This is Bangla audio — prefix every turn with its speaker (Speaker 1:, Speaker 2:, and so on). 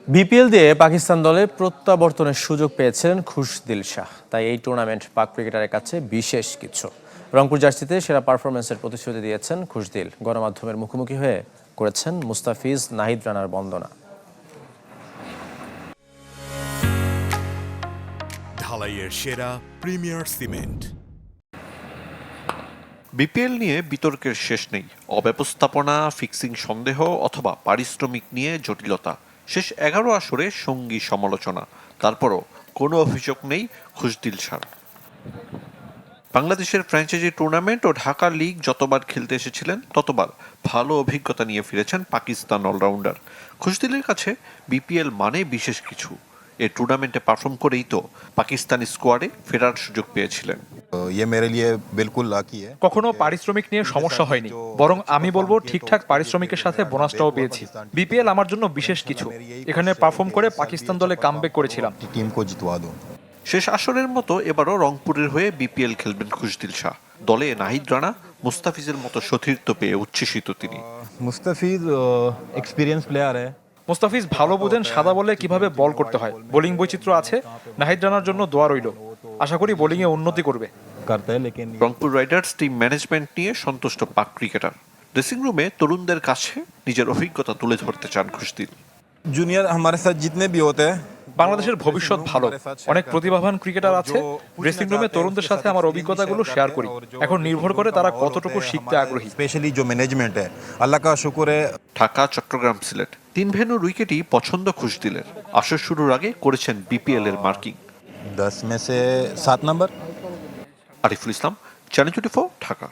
Speaker 1: বিপিএল দিয়ে পাকিস্তান দলে প্রত্যাবর্তনের সুযোগ পেয়েছেন খুশদিল শাহ, তাই এই টুর্নামেন্ট পাক ক্রিকেটারের কাছে বিশেষ কিছু। রংপুর জার্সিতে সেরা পারফরমেন্সের প্রতিশ্রুতি দিয়েছেন খুশদিল। গণমাধ্যমের মুখোমুখি হয়ে করেছেন মুস্তাফিজ নাহিদ রানার বন্দনা।
Speaker 2: ঢালাইয়ের সেরা প্রিমিয়ার সিমেন্ট।
Speaker 3: বিপিএল নিয়ে বিতর্কের শেষ নেই। অব্যবস্থাপনা, ফিক্সিং সন্দেহ অথবা পারিশ্রমিক নিয়ে জটিলতা, শেষ 11 আসরে সঙ্গী সমালোচনা, তারপরও কোনো অভিযোগ নেই খুশদিল শাহর। বাংলাদেশের ফ্র্যাঞ্চাইজি টুর্নামেন্ট ও ঢাকা লিগ যতবার খেলতে এসেছিলেন ততবার ভালো অভিজ্ঞতা নিয়ে ফিরেছেন পাকিস্তান অলরাউন্ডার। খুশদিলের কাছে বিপিএল মানে বিশেষ কিছু। এই টুর্নামেন্টে পারফর্ম করেই তো পাকিস্তানি স্কোয়াডে ফেরার সুযোগ পেয়েছিলেন।
Speaker 4: কখনো পারিশ্রমিক নিয়ে সমস্যা হয়নি, বরং আমি বলবো ঠিকঠাক পারিশ্রমিকের সাথে বোনাসটাও পেয়েছি। বিপিএল আমার জন্য বিশেষ কিছু। এখানে পারফর্ম করে পাকিস্তান দলে কামব্যাক করেছিলাম।
Speaker 3: শেষ আসরের মতো এবারও রংপুরের হয়ে বিপিএল খেলবেন খুশদিল শাহ। দলে নাহিদ রানা, মুস্তাফিজের মতো সতীর্থ পেয়ে উচ্ছ্বসিত তিনি।
Speaker 4: মুস্তাফিজ ভালো বোঝেন সাদা বলে কিভাবে বল করতে হয়। বোলিং বৈচিত্র্য আছে। নাহিদ রানার জন্য দোয়া রইল। আশা করি বোলিংয়ে উন্নতি করবে।
Speaker 3: রংপুর রাইডার্স টিম ম্যানেজমেন্ট নিয়ে সন্তুষ্ট পাক ক্রিকেটার। ড্রেসিং রুমে তরুণদের কাছে নিজের অভিজ্ঞতা তুলে ধরতে চান খুশদিল।
Speaker 5: জুনিয়র हमारे साथ जितने भी होते हैं
Speaker 4: বাংলাদেশের ভবিষ্যৎ ভালো, অনেক প্রতিভাবান ক্রিকেটার আছে। ড্রেসিং রুমে তরুণদের সাথে আমার অভিজ্ঞতাগুলো শেয়ার করি। এখন নির্ভর করে তারা কতটুকু শিখতে আগ্রহী।
Speaker 5: स्पेशली जो मैनेजमेंट है, अल्लाह का शुक्र है।
Speaker 3: ঢাকা, চট্টগ্রাম, সিলেট 3 ভেন্যুর উইকেটই পছন্দ খুশদিলের। আসর শুরুর আগে করেছেন বিপিএল এর মার্কিং।
Speaker 5: 10 में से 7 नंबर।
Speaker 3: আরিফুল ইসলাম, চ্যানেল 24, ঢাকা।